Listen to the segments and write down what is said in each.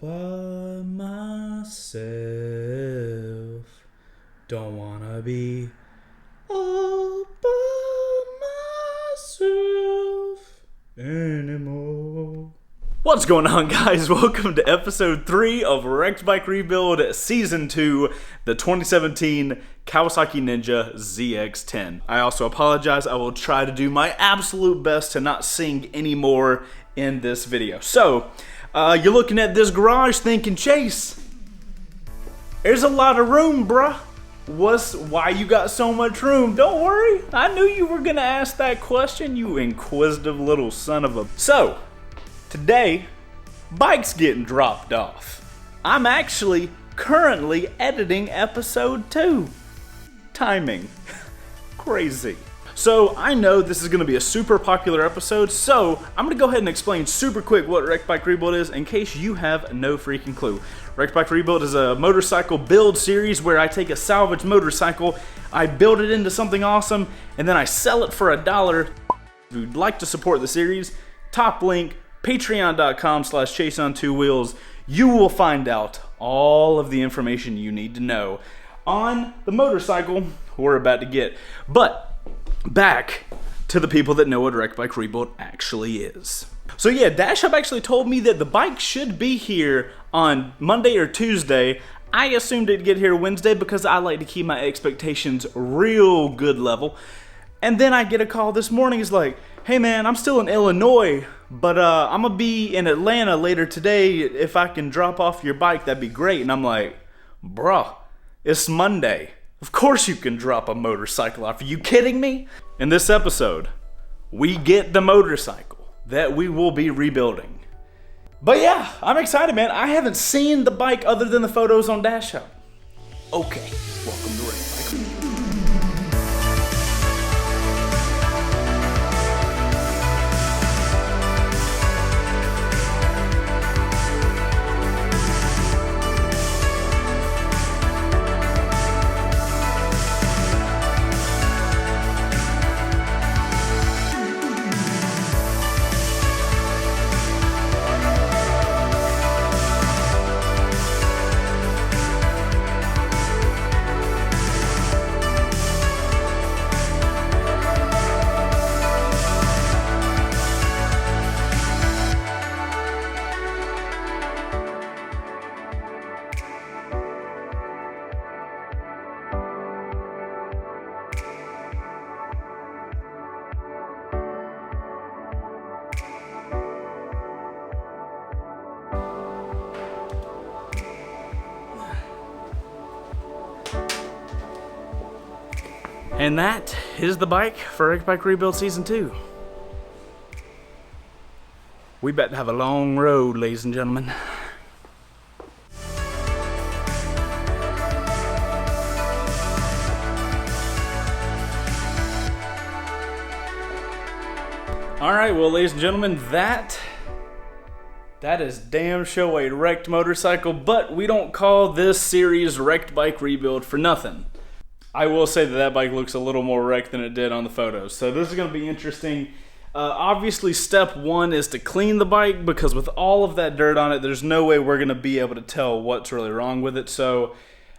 by myself. Don't wanna be all by myself anymore. What's going on, guys? Welcome to episode 3 of Wrecked Bike Rebuild Season 2, the 2017 Kawasaki Ninja ZX-10. I also apologize. I will try to do my absolute best to not sing anymore in this video. So, you're looking at this garage thinking, Chase, there's a lot of room, bruh. Why you got so much room? Don't worry. I knew you were gonna ask that question, you inquisitive little son of a... So, today, bike's getting dropped off. I'm actually currently editing episode 2. Timing. Crazy. So I know this is going to be a super popular episode, so I'm going to go ahead and explain super quick what Wrecked Bike Rebuild is in case you have no freaking clue. Wrecked Bike Rebuild is a motorcycle build series where I take a salvaged motorcycle, I build it into something awesome, and then I sell it for $1. If you'd like to support the series, top link, patreon.com/Chaseontwowheels. You will find out all of the information you need to know on the motorcycle we're about to get. But back to the people that know what Wrecked Bike Rebuild actually is. So yeah, Dashub actually told me that the bike should be here on Monday or Tuesday. I assumed it'd get here Wednesday because I like to keep my expectations real good level. And then I get a call this morning. It's like, hey man, I'm still in Illinois, but I'm gonna be in Atlanta later today. If I can drop off your bike, that'd be great. And I'm like, bruh, it's Monday. Of course you can drop a motorcycle off. Are you kidding me? In this episode, we get the motorcycle that we will be rebuilding. But yeah, I'm excited, man. I haven't seen the bike other than the photos on Dashub. Okay, welcome to Wrecked Bike Rebuild. And that is the bike for Wrecked Bike Rebuild Season 2. We about to have a long road, ladies and gentlemen. Alright, well ladies and gentlemen, that is damn show a wrecked motorcycle, but we don't call this series Wrecked Bike Rebuild for nothing. I will say that bike looks a little more wrecked than it did on the photos. So this is going to be interesting. Obviously, step 1 is to clean the bike because with all of that dirt on it, there's no way we're going to be able to tell what's really wrong with it. So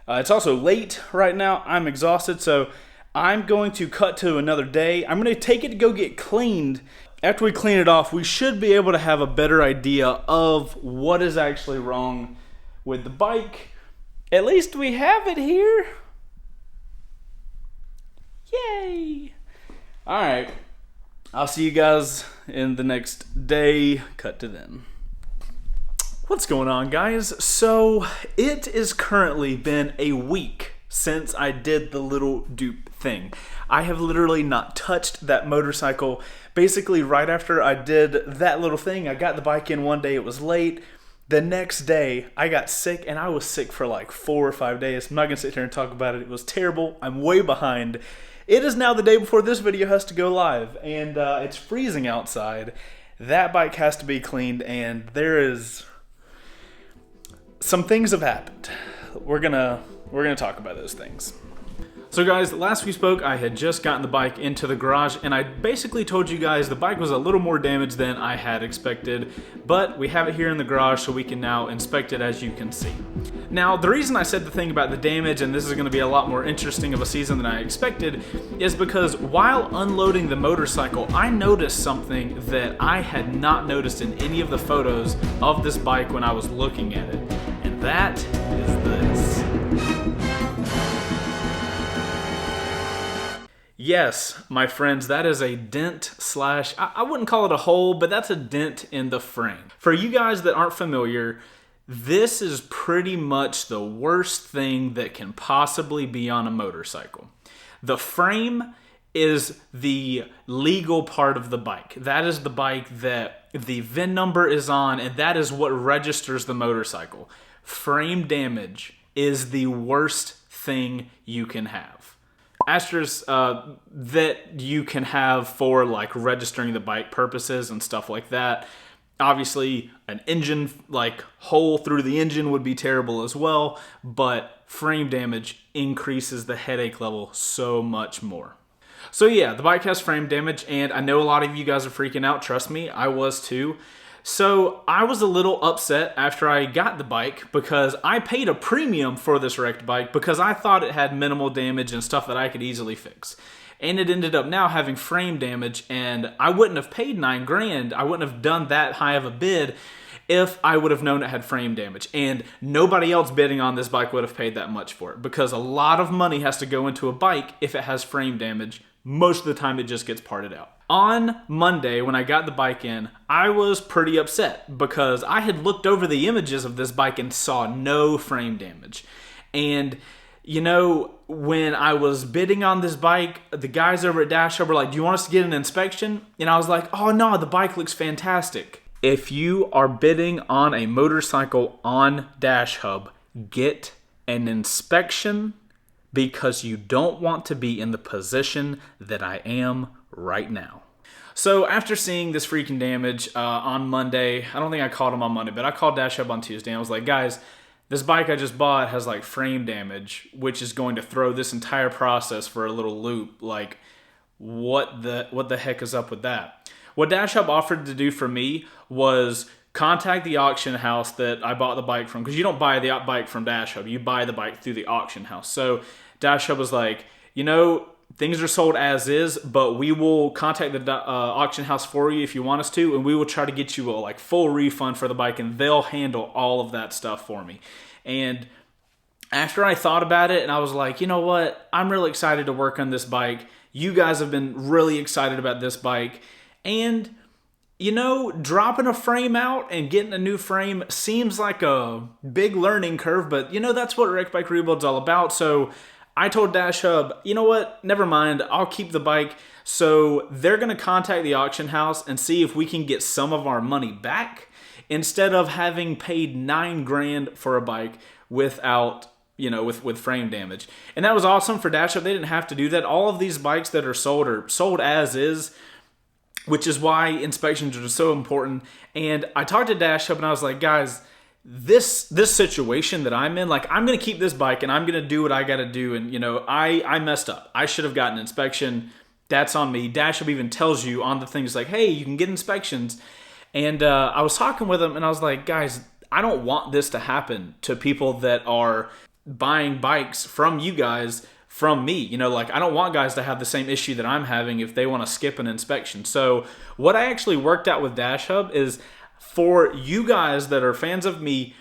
it's also late right now. I'm exhausted, so I'm going to cut to another day. I'm going to take it to go get cleaned. After we clean it off, we should be able to have a better idea of what is actually wrong with the bike. At least we have it here. Yay! Alright, I'll see you guys in the next day. Cut to then. What's going on, guys? So, it has currently been a week since I did the little dupe thing. I have literally not touched that motorcycle. Basically, right after I did that little thing, I got the bike in one day, it was late. The next day, I got sick, and I was sick for like 4 or 5 days. I'm not going to sit here and talk about it. It was terrible. I'm way behind. It is now the day before this video has to go live, and it's freezing outside. That bike has to be cleaned, and some things have happened. We're gonna talk about those things. So guys, last we spoke, I had just gotten the bike into the garage, and I basically told you guys the bike was a little more damaged than I had expected, but we have it here in the garage so we can now inspect it, as you can see. Now, the reason I said the thing about the damage, and this is going to be a lot more interesting of a season than I expected, is because while unloading the motorcycle, I noticed something that I had not noticed in any of the photos of this bike when I was looking at it, and that is this. Yes, my friends, that is a dent slash, I wouldn't call it a hole, but that's a dent in the frame. For you guys that aren't familiar, this is pretty much the worst thing that can possibly be on a motorcycle. The frame is the legal part of the bike. That is the bike that the VIN number is on, and that is what registers the motorcycle. Frame damage is the worst thing you can have. Asterisks that you can have for like registering the bike purposes and stuff like that. Obviously, an engine, like hole through the engine would be terrible as well, but frame damage increases the headache level so much more. So yeah, the bike has frame damage, and I know a lot of you guys are freaking out. Trust me, I was too. So I was a little upset after I got the bike because I paid a premium for this wrecked bike because I thought it had minimal damage and stuff that I could easily fix. And it ended up now having frame damage, and I wouldn't have paid $9 grand. I wouldn't have done that high of a bid if I would have known it had frame damage. And nobody else bidding on this bike would have paid that much for it because a lot of money has to go into a bike if it has frame damage. Most of the time it just gets parted out. On Monday, when I got the bike in, I was pretty upset because I had looked over the images of this bike and saw no frame damage. And, you know, when I was bidding on this bike, the guys over at Dashub were like, "Do you want us to get an inspection?" And I was like, "Oh no, the bike looks fantastic." If you are bidding on a motorcycle on Dashub, get an inspection because you don't want to be in the position that I am right now. So after seeing this freaking damage on Monday, I don't think I called him on Monday, but I called Dashub on Tuesday and I was like, "Guys, this bike I just bought has like frame damage, which is going to throw this entire process for a little loop. Like, what the heck is up with that?" What Dashub offered to do for me was contact the auction house that I bought the bike from, because you don't buy the bike from Dashub, you buy the bike through the auction house. So Dashub was like, "You know, things are sold as is, but we will contact the auction house for you if you want us to, and we will try to get you a like full refund for the bike, and they'll handle all of that stuff for me." And after I thought about it, and I was like, you know what? I'm really excited to work on this bike. You guys have been really excited about this bike. And, you know, dropping a frame out and getting a new frame seems like a big learning curve, but, you know, that's what Wrecked Bike Rebuild's all about. So I told Dashub, you know what? Never mind. I'll keep the bike. So they're going to contact the auction house and see if we can get some of our money back instead of having paid $9 grand for a bike without, you know, with frame damage. And that was awesome for Dashub. They didn't have to do that. All of these bikes that are sold as is, which is why inspections are so important. And I talked to Dashub and I was like, "Guys, this situation that I'm in, like, I'm going to keep this bike and I'm going to do what I got to do. And, you know, I messed up. I should have gotten an inspection. That's on me." Dashub even tells you on the things like, "Hey, you can get inspections." And I was talking with him and I was like, "Guys, I don't want this to happen to people that are buying bikes from you guys, from me. You know, like, I don't want guys to have the same issue that I'm having if they want to skip an inspection." So what I actually worked out with Dashub is, for you guys that are fans of me,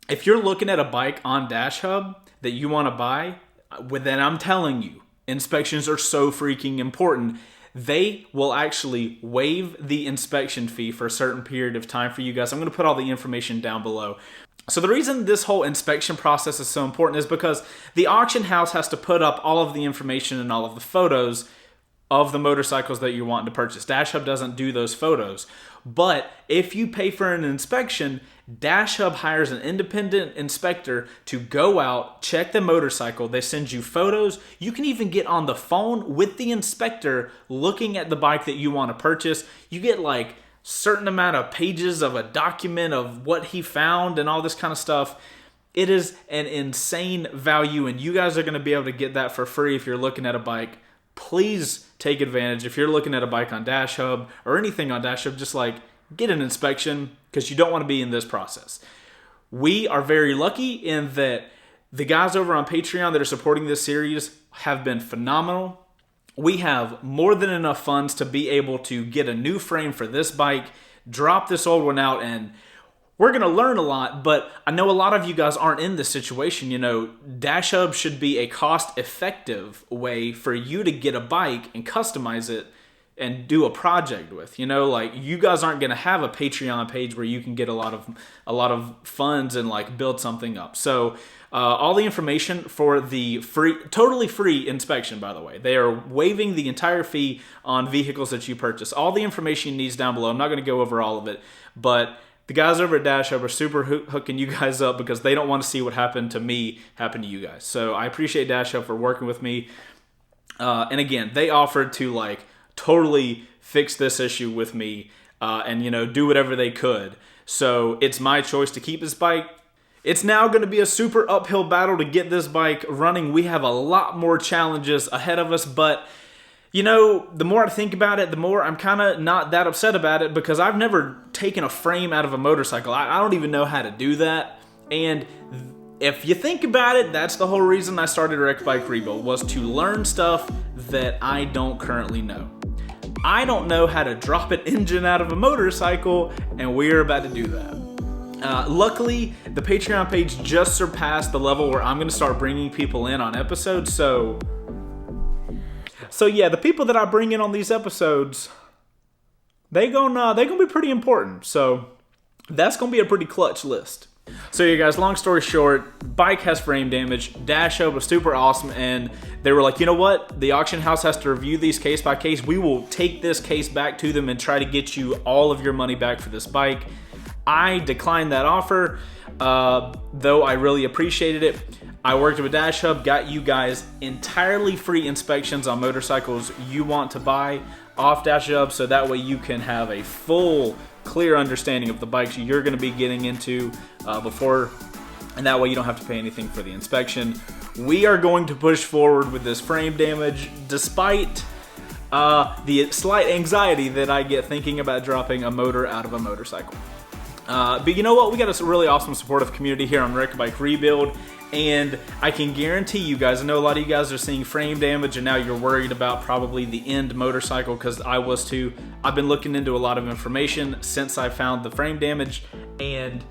if you're looking at a bike on Dashub that you want to buy, then I'm telling you, inspections are so freaking important. They will actually waive the inspection fee for a certain period of time for you guys. I'm going to put all the information down below. So the reason this whole inspection process is so important is because the auction house has to put up all of the information and all of the photos of the motorcycles that you're wanting to purchase. Dashub doesn't do those photos. But if you pay for an inspection, Dashub hires an independent inspector to go out, check the motorcycle. They send you photos. You can even get on the phone with the inspector looking at the bike that you want to purchase. You get like certain amount of pages of a document of what he found and all this kind of stuff. It is an insane value, and you guys are going to be able to get that for free if you're looking at a bike. Please take advantage. If you're looking at a bike on Dashub or anything on Dashub, just like get an inspection because you don't want to be in this process. We are very lucky in that the guys over on Patreon that are supporting this series have been phenomenal. We have more than enough funds to be able to get a new frame for this bike, drop this old one out, and we're going to learn a lot, but I know a lot of you guys aren't in this situation. You know, Dashub should be a cost-effective way for you to get a bike and customize it and do a project with. You know, like, you guys aren't going to have a Patreon page where you can get a lot of funds and like build something up. So all the information for the totally free inspection, by the way, they are waiving the entire fee on vehicles that you purchase. All the information you need is down below. I'm not going to go over all of it, but the guys over at Dashub are super hooking you guys up because they don't want to see what happened to me happen to you guys. So I appreciate Dashub for working with me. And again, they offered to like totally fix this issue with me and, you know, do whatever they could. So it's my choice to keep this bike. It's now going to be a super uphill battle to get this bike running. We have a lot more challenges ahead of us, but you know, the more I think about it, the more I'm kind of not that upset about it because I've never taken a frame out of a motorcycle. I don't even know how to do that. And if you think about it, that's the whole reason I started Wrecked Bike Rebuild, was to learn stuff that I don't currently know. I don't know how to drop an engine out of a motorcycle, and we're about to do that. Luckily, the Patreon page just surpassed the level where I'm going to start bringing people in on episodes, so yeah, the people that I bring in on these episodes, they gonna be pretty important. So that's gonna be a pretty clutch list. So you guys, long story short, bike has frame damage. Dashub was super awesome, and they were like, you know what? The auction house has to review these case by case. We will take this case back to them and try to get you all of your money back for this bike. I declined that offer, though I really appreciated it. I worked with Dashub, got you guys entirely free inspections on motorcycles you want to buy off Dashub, so that way you can have a full, clear understanding of the bikes you're going to be getting into before, and that way you don't have to pay anything for the inspection. We are going to push forward with this frame damage, despite the slight anxiety that I get thinking about dropping a motor out of a motorcycle. But you know what? We got a really awesome supportive community here on Wrecked Bike Rebuild, and I can guarantee you guys, I know a lot of you guys are seeing frame damage and now you're worried about probably the end motorcycle, because I was too. I've been looking into a lot of information since I found the frame damage, and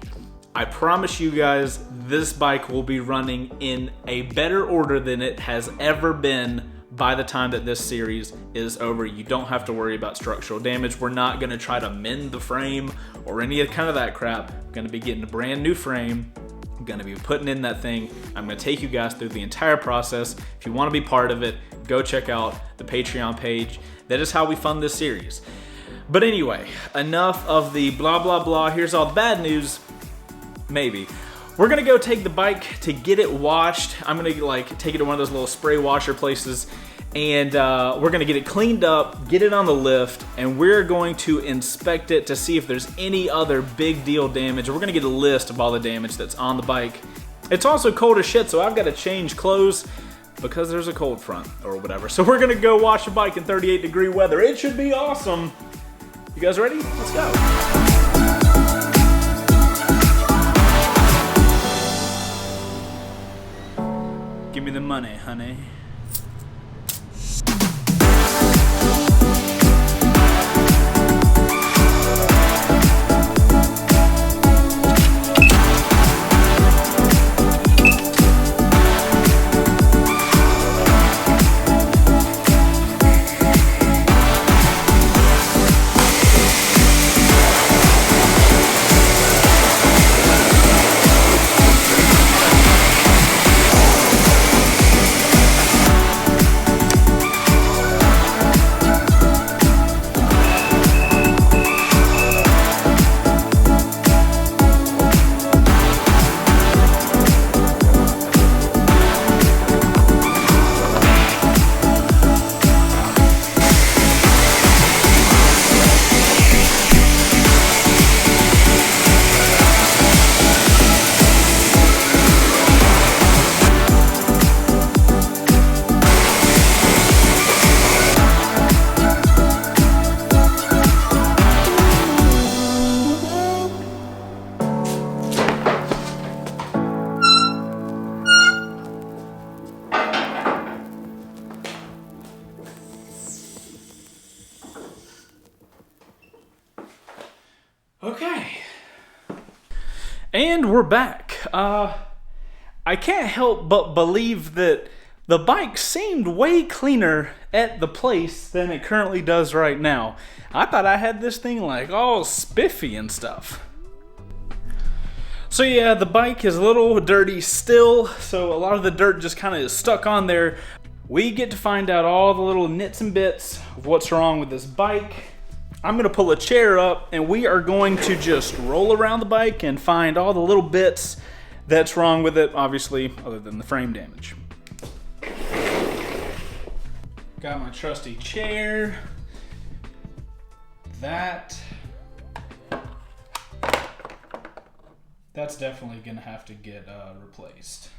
I promise you guys this bike will be running in a better order than it has ever been by the time that this series is over. You don't have to worry about structural damage. We're not going to try to mend the frame or any kind of that crap. We're going to be getting a brand new frame. I'm going to be putting in that thing. I'm going to take you guys through the entire process. If you want to be part of it, go check out the Patreon page. That is how we fund this series. But anyway, enough of the blah, blah, blah. Here's all the bad news. Maybe. We're gonna go take the bike to get it washed. I'm gonna like take it to one of those little spray washer places, and we're gonna get it cleaned up, get it on the lift, and we're going to inspect it to see if there's any other big deal damage. We're gonna get a list of all the damage that's on the bike. It's also cold as shit, so I've got to change clothes because there's a cold front or whatever. So we're gonna go wash the bike in 38-degree weather. It should be awesome. You guys ready? Let's go. Give me the money, honey. And we're back. I can't help but believe that the bike seemed way cleaner at the place than it currently does right now. I thought I had this thing like all spiffy and stuff. So yeah, the bike is a little dirty still, so a lot of the dirt just kind of is stuck on there. We get to find out all the little nits and bits of what's wrong with this bike. I'm gonna pull a chair up and we are going to just roll around the bike and find all the little bits that's wrong with it, obviously, other than the frame damage. Got my trusty chair. That's definitely gonna have to get replaced.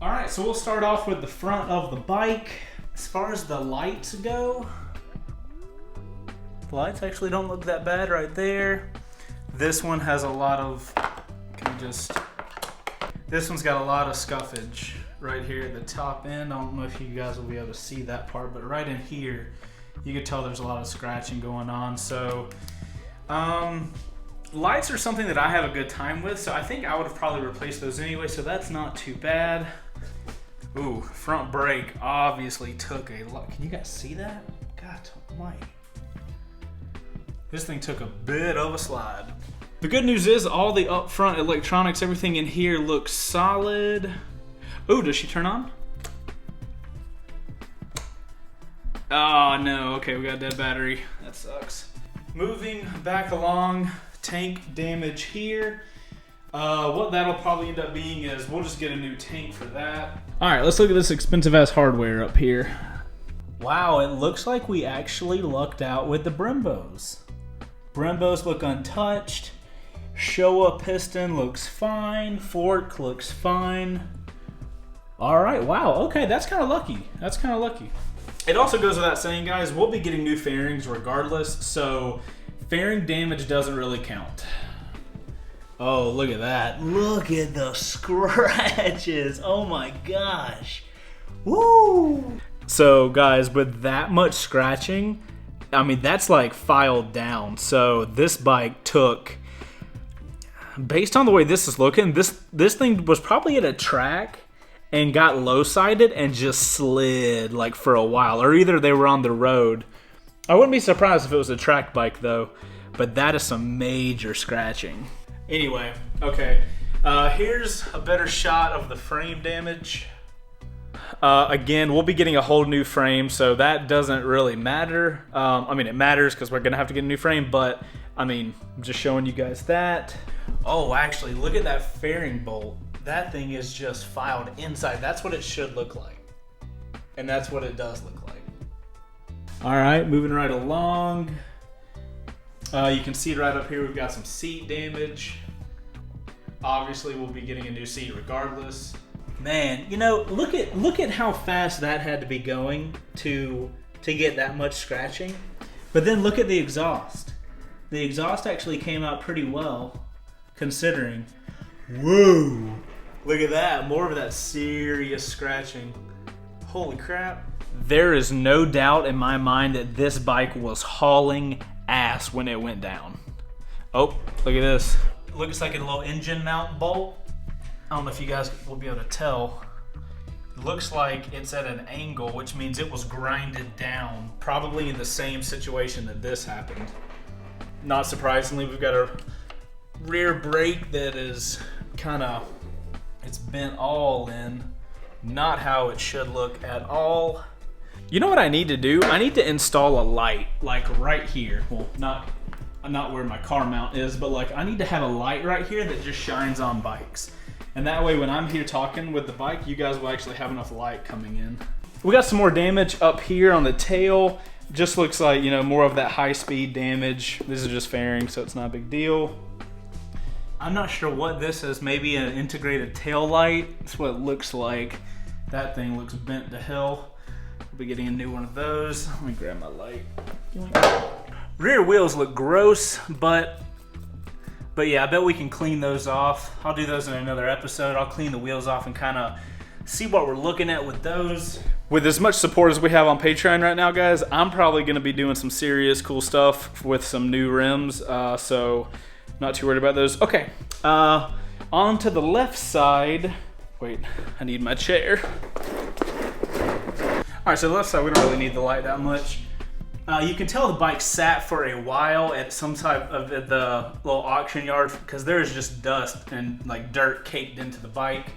All right, so we'll start off with the front of the bike. As far as the lights go, the lights actually don't look that bad right there. This one has a lot of, this one's got a lot of scuffage right here at the top end. I don't know if you guys will be able to see that part, but right in here, you can tell there's a lot of scratching going on. So, lights are something that I have a good time with, so I think I would have probably replaced those anyway, so that's not too bad. Ooh, front brake obviously took a lot. Can you guys see that? God almighty. This thing took a bit of a slide. The good news is all the up front electronics, everything in here looks solid. Ooh, does she turn on? Oh no, okay, we got a dead battery. That sucks. Moving back along, tank damage here. What that'll probably end up being is we'll just get a new tank for that. All right, let's look at this expensive ass hardware up here. Wow, it looks like we actually lucked out with the Brembos. Brembos look untouched. Showa piston looks fine. Fork looks fine. All right, wow, okay, that's kind of lucky. That's kind of lucky. It also goes without saying, guys, we'll be getting new fairings regardless, so fairing damage doesn't really count. Oh, look at that. Look at the scratches. Oh my gosh. Woo! So guys, with that much scratching, I mean, that's like filed down. So this bike took, based on the way this is looking, this thing was probably at a track and got low-sided and just slid like for a while. Or either they were on the road. I wouldn't be surprised if it was a track bike though, but that is some major scratching. Anyway, okay, here's a better shot of the frame damage. Again, we'll be getting a whole new frame, so that doesn't really matter. I mean, it matters because we're gonna have to get a new frame, but I mean, I'm just showing you guys that. Oh, actually, look at that fairing bolt. That thing is just filed inside. That's what it should look like. And that's what it does look like. All right, moving right along. You can see right up here, we've got some seat damage. Obviously, we'll be getting a new seat regardless. Man, you know, look at how fast that had to be going to get that much scratching. But then look at the exhaust. The exhaust actually came out pretty well, considering. Whoa! Look at that, more of that serious scratching. Holy crap. There is no doubt in my mind that this bike was hauling ass when it went down. Oh, look at this. Looks like a little engine mount bolt. I don't know if you guys will be able to tell. It looks like it's at an angle, which means it was grinded down, probably in the same situation that this happened. Not surprisingly, we've got a rear brake that is it's bent all in. Not how it should look at all. You know what I need to do? I need to install a light, like right here. Well, not where my car mount is, but like I need to have a light right here that just shines on bikes. And that way when I'm here talking with the bike, you guys will actually have enough light coming in. We got some more damage up here on the tail. Just looks like, you know, more of that high speed damage. This is just fairing, so it's not a big deal. I'm not sure what this is, maybe an integrated tail light. That's what it looks like. That thing looks bent to hell. We'll be getting a new one of those. Let me grab my light. Rear wheels look gross, but yeah, I bet we can clean those off. I'll do those in another episode. I'll clean the wheels off and kind of see what we're looking at with those. With as much support as we have on Patreon right now, guys, I'm probably going to be doing some serious cool stuff with some new rims, so not too worried about those. Okay, onto the left side. Wait, I need my chair. All right, so the left side, we don't really need the light that much. You can tell the bike sat for a while at some type of the little auction yard because there's just dust and like dirt caked into the bike.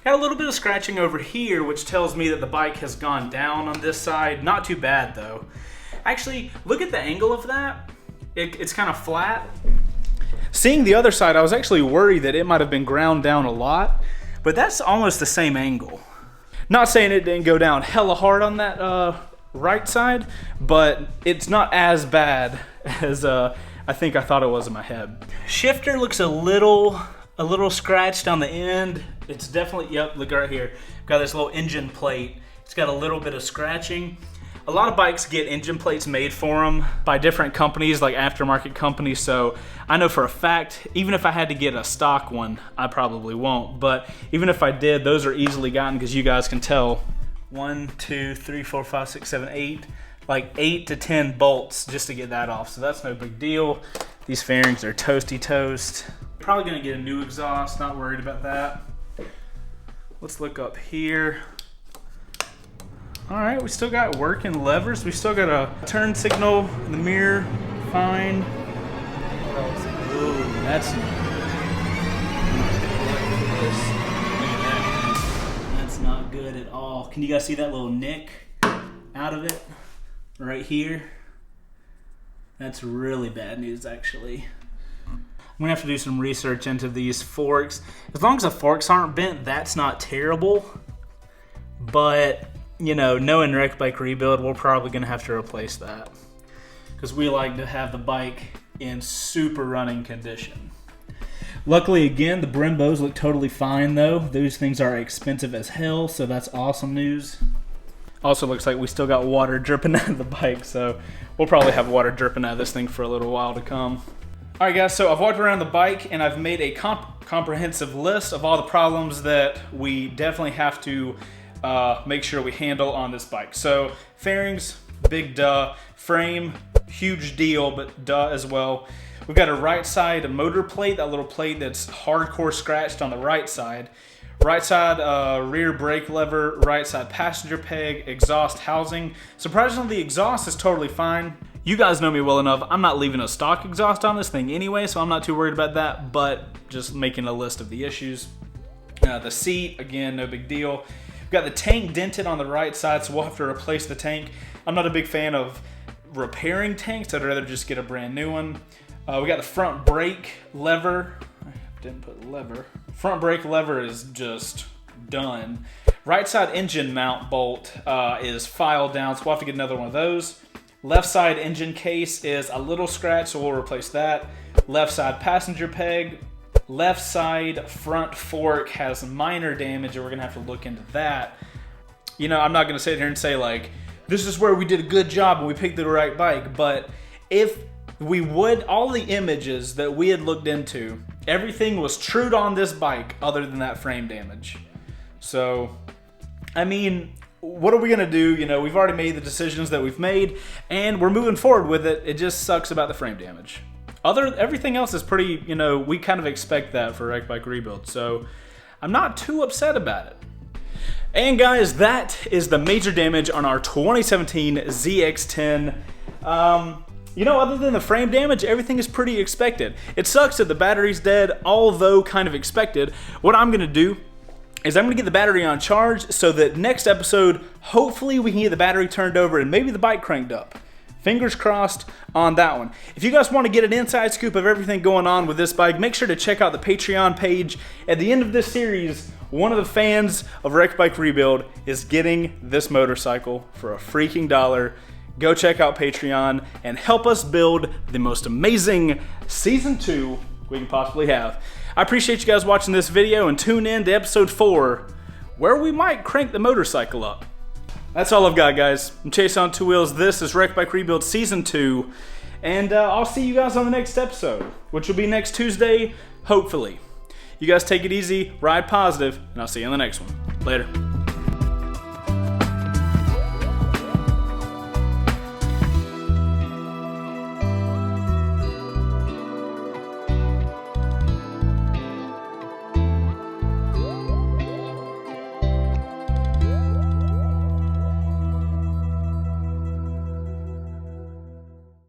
Got a little bit of scratching over here, which tells me that the bike has gone down on this side. Not too bad though. Actually, look at the angle of that. It's kind of flat. Seeing the other side, I was actually worried that it might have been ground down a lot, but that's almost the same angle. Not saying it didn't go down hella hard on that right side, but it's not as bad as I think I thought it was in my head. Shifter looks a little scratched on the end. It's definitely, yep, look right here. Got this little engine plate. It's got a little bit of scratching. A lot of bikes get engine plates made for them by different companies, like aftermarket companies, so I know for a fact, even if I had to get a stock one, I probably won't, but even if I did, those are easily gotten because you guys can tell 1, 2, 3, 4, 5, 6, 7, 8, like 8 to 10 bolts just to get that off, so that's no big deal. These fairings are toasty toast. Probably gonna get a new exhaust, not worried about that. Let's look up here. All right, we still got working levers. We still got a turn signal in the mirror, fine. What else? Ooh, that's not good at all. Can you guys see that little nick out of it right here? That's really bad news, actually. I'm gonna have to do some research into these forks. As long as the forks aren't bent, that's not terrible. But you know, knowing Wrecked Bike Rebuild, we're probably gonna have to replace that because we like to have the bike in super running condition. Luckily, again, the Brembos look totally fine though. Those things are expensive as hell, so that's awesome news. Also looks like we still got water dripping out of the bike, so we'll probably have water dripping out of this thing for a little while to come. All right, guys, so I've walked around the bike and I've made a comprehensive list of all the problems that we definitely have to make sure we handle on this bike. So fairings, big duh. Frame, huge deal, but duh as well. We've got a right side motor plate, that little plate that's hardcore scratched on the right side. Right side rear brake lever, right side passenger peg, exhaust housing. Surprisingly, the exhaust is totally fine. You guys know me well enough. I'm not leaving a stock exhaust on this thing anyway, so I'm not too worried about that, but just making a list of the issues. The seat, again, no big deal. We've got the tank dented on the right side, so we'll have to replace the tank. I'm not a big fan of repairing tanks. I'd rather just get a brand new one. We got the front brake lever. I didn't put lever. Front brake lever is just done. Right side engine mount bolt is filed down, so we'll have to get another one of those. Left side engine case is a little scratched, so we'll replace that. Left side passenger peg. Left side front fork has minor damage, and we're gonna have to look into that. You know, I'm not gonna sit here and say like, this is where we did a good job and we picked the right bike, but if we would, all the images that we had looked into, everything was trued on this bike other than that frame damage. So, I mean, what are we gonna do? You know, we've already made the decisions that we've made and we're moving forward with it. It just sucks about the frame damage. Everything else is pretty, you know, we kind of expect that for Wrecked Bike Rebuild, so I'm not too upset about it. And guys, that is the major damage on our 2017 ZX-10. You know, other than the frame damage, everything is pretty expected. It sucks that the battery's dead, although kind of expected. What I'm gonna do is I'm gonna get the battery on charge so that next episode, hopefully we can get the battery turned over and maybe the bike cranked up. Fingers crossed on that one. If you guys want to get an inside scoop of everything going on with this bike, make sure to check out the Patreon page. At the end of this series, one of the fans of Wrecked Bike Rebuild is getting this motorcycle for a freaking $1. Go check out Patreon and help us build the most amazing Season 2 we can possibly have. I appreciate you guys watching this video and tune in to episode 4, where we might crank the motorcycle up. That's all I've got, guys. I'm Chaseontwowheels. This is Wrecked Bike Rebuild Season 2. And I'll see you guys on the next episode, which will be next Tuesday, hopefully. You guys take it easy, ride positive, and I'll see you on the next one. Later.